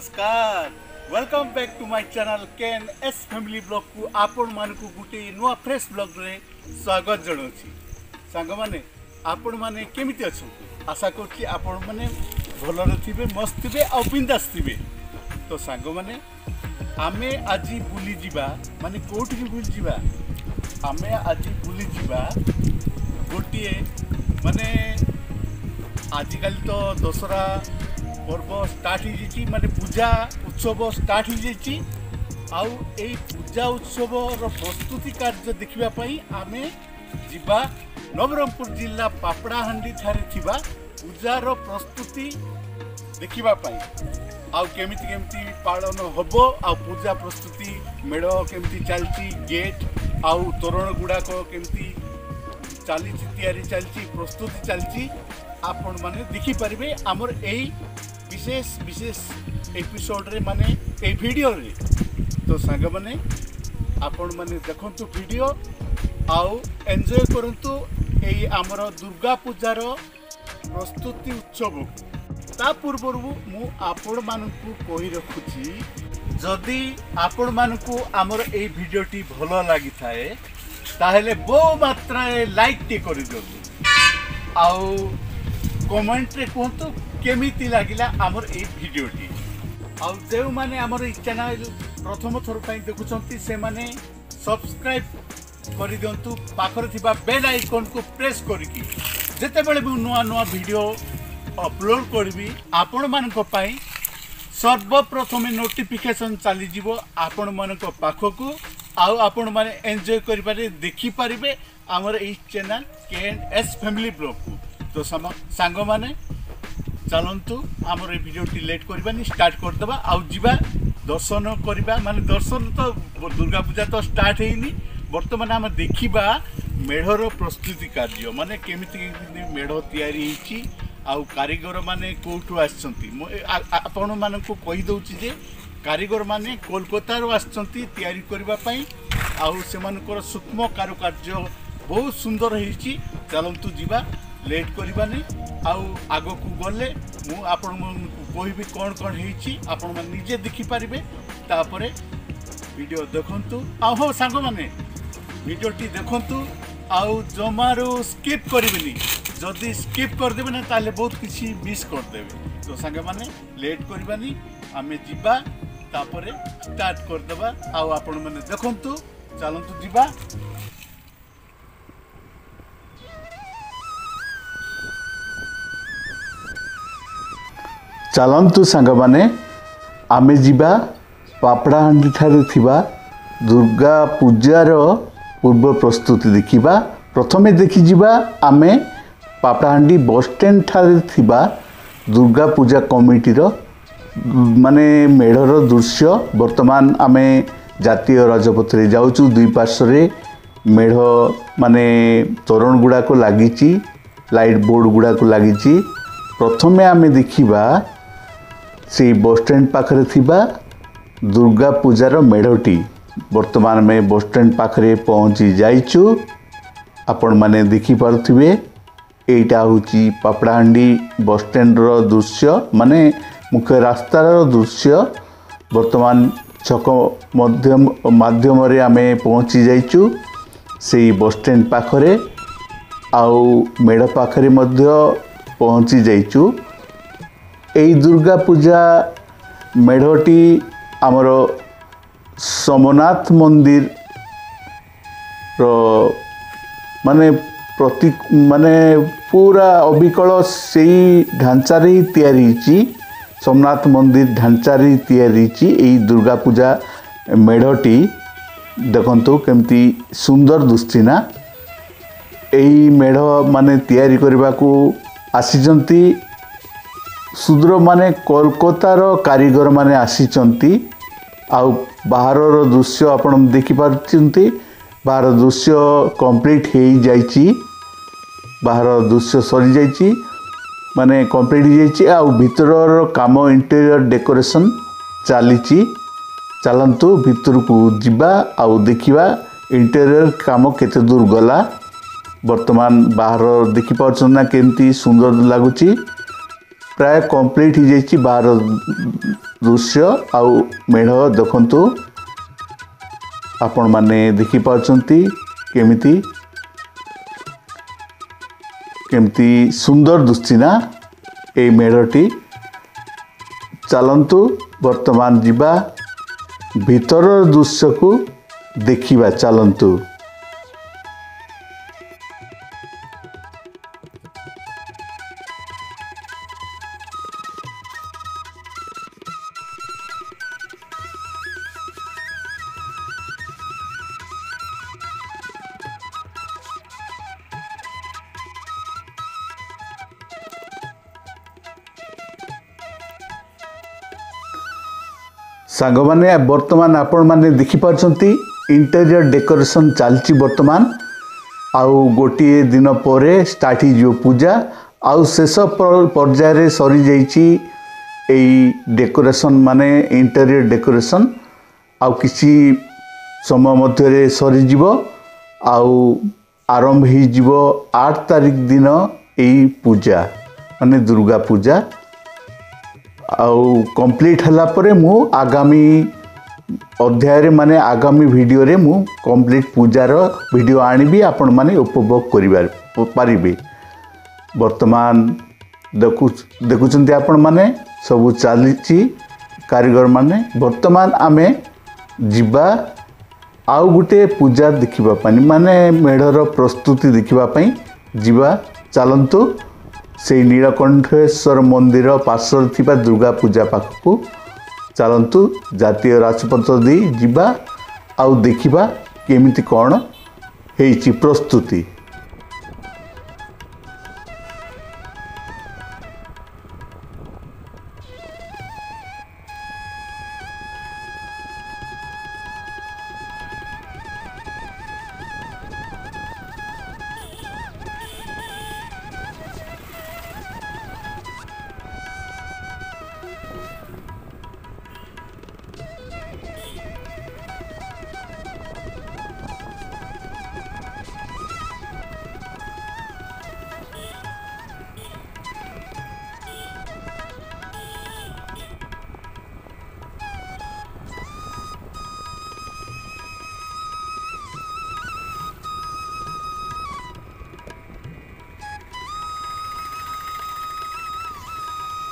नमस्कार welcome back to my channel केन एस फैमिली ब्लॉग को आपण मानकु गुटे नुआ फ्रेश ब्लॉग रे स्वागत जणाउछि। सांग माने आपण माने केमिति अछन आशा करछि आपण माने भलरे थिबे मस्त थिबे आ बिंदास थिबे। तो सांग माने आमे आज बुली जिबा माने कोठी बुली जिबा आमे आज बुली जिबा गोटिए माने आजिकल तो दशहरा पर्व स्टार्ट हो माने पूजा उत्सव स्टार्ट हो आउ एई पूजा उत्सव प्रस्तुति कार्य देखापी आमे जिबा नवरंगपुर जिला पापड़ाहांडी ठारे थिबा पूजार प्रस्तुति देखापी आउ केमिति केमिति पालन हबो आउ पूजा प्रस्तुति मेढ़ केमिति चलती गेट आउ तोरण गुड़ाक केमिति चली तैयारी चलती प्रस्तुति चलती आपण माने देखि परिबे हमर एई विशेष विशेष एपिसोड रे माने ए वीडियो रे। तो सांग माने आपण माने देखंतु वीडियो आउ एन्जॉय करंतु एई हमर दुर्गा पूजार प्रस्तुति उत्सव। ता पूर्व मु आपण मानकु कहि रखुची जदि आपण मानकु हमर एई वीडियोटी भलो लागि थाए ताहेले बहु मात्रा लाइक टी करि दियौ आउ कमेंट रे कहतु केमिति लागिला हमर ए वीडियोटी आउ जेउ माने हमर ई चैनल प्रथम थर पई देखुचंती से माने सब्सक्राइब करि दियंतु पाखर थिबा बेल आइकन को प्रेस करिकि जेते बेले मु नुआ नुआ वीडियो अपलोड करबी आपण मानक पई सर्वप्रथम नोटिफिकेशन चली जीवो आपण मानक पाखकु आउ आपण माने एन्जॉय करि पारे देखि पारिबे हमर ई चैनल केन एस फैमिली ब्लॉग को। तो सांग माने चलतु आमर वीडियोटी लेट करबानी स्टार्ट करदेबा आउ जीवा दर्शन करबा माने दर्शन तो दुर्गा पूजा तो स्टार्ट हेनी वर्तमान आम देखिबा मेढ़र प्रस्तुति कार्य माने केमिति मेढ़ तैयारी हेची आउ कारीगर माने कोठु आछंती आपण मानकु कहि दउची जे कारीगर माने कोलकाता रो आछंती तैयारी करबा पई आउ सेमानकर सूक्ष्म कारुकार्य बहुत सुंदर हेची। चलतु जीवा लेट करबानी आउ आगो को गले मु आपण मानकु कहबी कोन कोन हेची आपण मन निजे देखि पारिबे तापरे वीडियो देखंतु आ हो सांग माने वीडियोटी देखंतु आउ जमारो स्किप करबेनी जदी स्किप कर देबे ना ताले बहुत किछि मिस कर देबे। तो सांग माने लेट करबानी आमे जिबा तापरे स्टार्ट कर देबा आउ आपण माने देखंतु चलंतु जिबा। चलतु सांग माने आमे जिबा पापड़ाहांडी ठारे थिबा दुर्गा पूजार पूर्व प्रस्तुति देखिबा। प्रथमे देखि जिबा आमे पापड़ाहांडी बस स्टैंड ठारे थिबा दुर्गा पूजा कमिटी रो माने मेढ़र दृश्य। वर्तमान आमे जातीय राजपथ रे जाउचु दुई पार्श्व रे मेढ़ माने तोरण गुड़ा को लागिची लाइट बोर्ड गुड़ा को लागिची। प्रथमे आमे देखिबा से बस स्टैंड पाखरे थिबा दुर्गा पूजार मेढ़टी। वर्तमान में बस स्टैंड पाखरे पहुँची जाइचु आपण माने देखि पारुथिबे एटा होची पापड़ाहांडी बस स्टैंड रो दृश्य माने मुख्य रास्तार दृश्य। वर्तमान छक माध्यम रे आमे पहुँची जाइचु से बस स्टैंड पाखरे आउ मेढ़ पाखरे मध्य पहुँची जाइचु। एई दुर्गा पूजा मेढ़टी आमर सोमनाथ मंदिर रो माने प्रति माने पूरा अबिकल से ढांचार ही तैयारी होची सोमनाथ मंदिर ढांचार ही तैयारी होची। एई दुर्गा पूजा मेढ़टी देखंतु केमती सुंदर दुस्तिना एई मेढ़ माने तैयारी करबा को आसीचंती सुदूर माने कोलकातार कारीगर माने आसीचंती आउ बाहर दृश्य आपण देखि पारचंती। बाहर दृश्य कंप्लीट हो जाइची बाहर दृश्य सरी जाइची माने कंप्लीट हो जाइची आउ भीतर काम इंटीरियर डेकोरेशन चलीची। चलंतु भीतर को जिबा आउ देखिबा इंटीरियर काम केते दूर गला। वर्तमान बाहर देखि पारछन ना केमती सुंदर लागुची प्राय कंप्लीट हो जाइए बाहर दृश्य आउ मेढ़ देखंतु आपण माने देखि पाउछंती केमती सुंदर दुस्ती ना ए मेढ़टी। चलंतु वर्तमान जिबा भीतर दृश्य को देखिबा चलंतु। सांग माने वर्तमान आपण माने देखि पारछंती इंटीरियर डेकोरेशन चलची वर्तमान आउ गोटे दिन परे स्टार्ट हो पूजा आउ शेष पर्याय रे सरी जाइची एई डेकोरेशन माने इंटीरियर डेकोरेशन आउ किसी समय मध्य रे सरी जीवो आउ आरंभ ही जीवो 8 तारिख दिन एई पूजा माने दुर्गा पूजा आउ कंप्लीट हला परे मु आगामी अध्याय रे माने आगामी वीडियो रे मु कंप्लीट पूजार वीडियो आनिबी आपण माने उपभोग करिबार पारिबे। वर्तमान देखुचंती आपण माने सब चलीची कारीगर माने। वर्तमान आमे जिबा आउ गुटे पूजा देखिबा पानी माने मेढ़र प्रस्तुति देखिबा पई जिबा चलंतु से नीलकंठेश्वर मंदिर पार्श्व थिबा दुर्गा पूजा पाखकु चलंतु। जातीय राजपथ दे जिबा आउ देखिबा केमिति कोन हेची प्रस्तुति।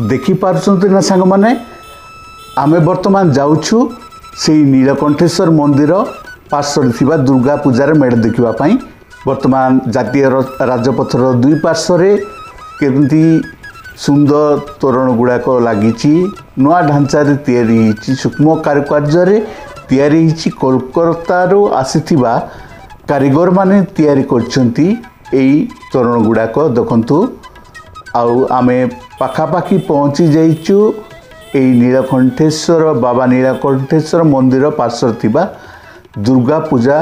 देखि पारछंती ना सांग माने आमे वर्तमान जाउछु से नीलकंठेश्वर मंदिर पार्श्व थिबा दुर्गा पूजार मेढ़ देखिबा पई। वर्तमान जातीय राजपथर दुई पार्श्व रे केमती सुंदर तोरण गुड़ाक लागिची नुआ ढांचा रे तयारी हिची सूक्ष्म कारुकार्य रे तयारी हिची। कोलकाता रो आसीथिबा कारीगर माने तयारी करछंती एई तोरण गुड़ाक देखंतु। आउ आमे पाखापाखी पहुँची जाइचु एई नीलकंठेश्वर बाबा नीलकंठेश्वर मंदिर पार्श्व थिबा दुर्गा पूजा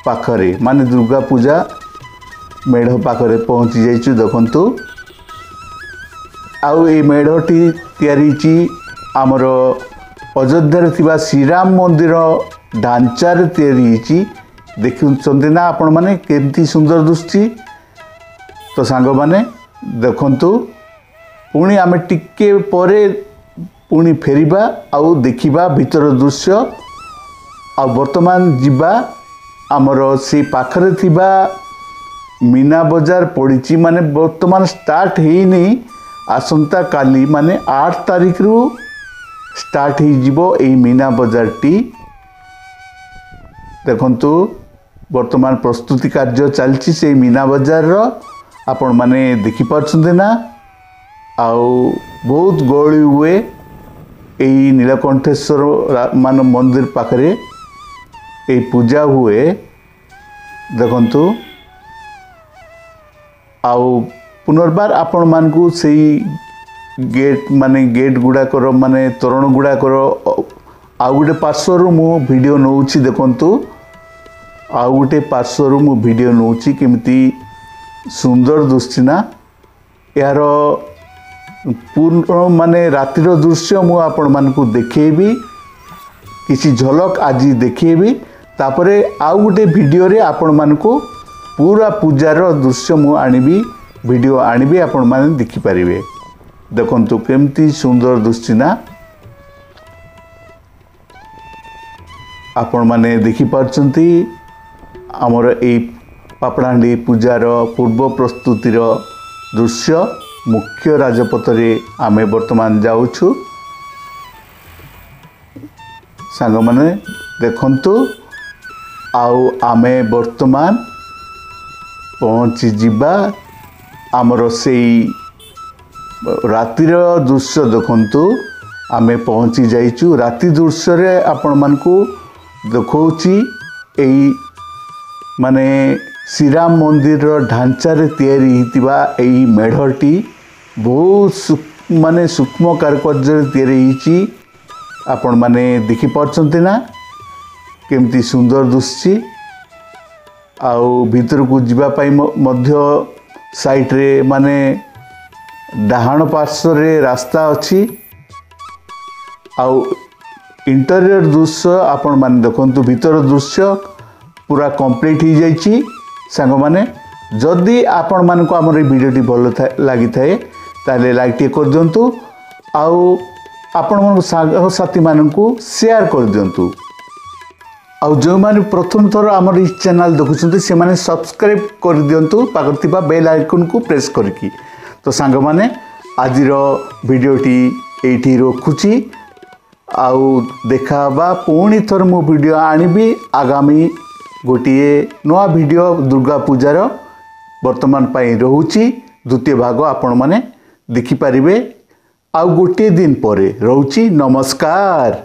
पाखरे माने दुर्गा पूजा मेढ़ पाखरे पहुँची जाइचु देखंतु। आउ ए मेढ़टी तयारी आमर अयोध्या थिबा श्रीराम मंदिर ढांचार तयारी देखुचंती ना आपण माने केमती सुंदर दुस्ती। तो सांग माने देखंतु पुणी आमे टिके परे पुणी फेरिबा आउ देखिबा भीतर दृश्य। आ वर्तमान जिबा आमर से पाखरे थिबा मीना बजार पड़ीची माने वर्तमान स्टार्ट हेनी आसंता काली माने 8 तारिख रु स्टार्ट ही जिवो एई मीना बजार टी। देखंतु वर्तमान प्रस्तुति कार्य चलची से मीना बजार रो आपण माने देखि पारछंते ना। आउ बहुत गहली हुए एई नीलकंठेश्वर मान मंदिर पाखरे एई पूजा हुए देखंतु। आउ पुनर्बार आपण मानकु सेई गेट माने गेट गुड़ाकर माने तोरण गुड़ाकर आउ गोटे पार्श्वर मु वीडियो नौची देखंतु। आउ गोटे पार्श्वर मु वीडियो नौची केमिति सुंदर दुस्ती ना। यार पूर्ण माने रातिर दृश्य मु आपण मानकु देखेबी किसी झलक आज देखेबी तापरे आउ गोटे वीडियो रे आपण मानकु पूरा पूजार दृश्य मु आनिबी वीडियो आनिबी आपण माने देखि परिबे। देखंतु केमती सुंदर दुस्ती ना आपण माने देखि पारचंती आमर ए पापड़ाहांडी पूजार पूर्व प्रस्तुतिर दृश्य मुख्य राजपथरे आमे वर्तमान जाउछु सांग माने देखंतु आउ आमे वर्तमान पहुँची जिबा आमर सेई रातिर दृश्य देखंतु आमे पहुँची जाइचु राति दृश्य रे आपण मानकू देखौची एई माने श्रीराम मंदिर ढांचा रे तैयारी हितिबा एई मेढटी बहुत माने सूक्ष्म कारुकार्य रे तैयारी हिची आपण माने देखि पारछंती ना केमती सुंदर दुसची आउ भीतर को जीवा पाई मध्य साइड रे माने डाहाण पार्श्व रे रास्ता अछि आउ इंटीरियर दृश्य आपण माने देखंतु भीतर दृश्य पूरा कंप्लीट ही जाइछि सांग माने जदि आपण मान को हमर वीडियोटी भल लागि थाए ताले लाइक टे कर दियंतु आउ आपण मन साग साथी मान को शेयर कर दियंतु आउ जो माने प्रथम थर हमर इस चैनल देखुछन्ते से माने सब्सक्राइब कर दियंतु पाकर थिबा बेल आइकन को प्रेस करकी तो सांग माने आजिर वीडियोटी एठी रखुची आउ देखा बा पुणी थर मो वीडियो आनिबी आगामी गोटिए नवा वीडियो दुर्गा पूजार वर्तमान पाई रहूची द्वितीय भाग आपण माने देखि पारिबे आउ गोटे दिन परे रहूची नमस्कार।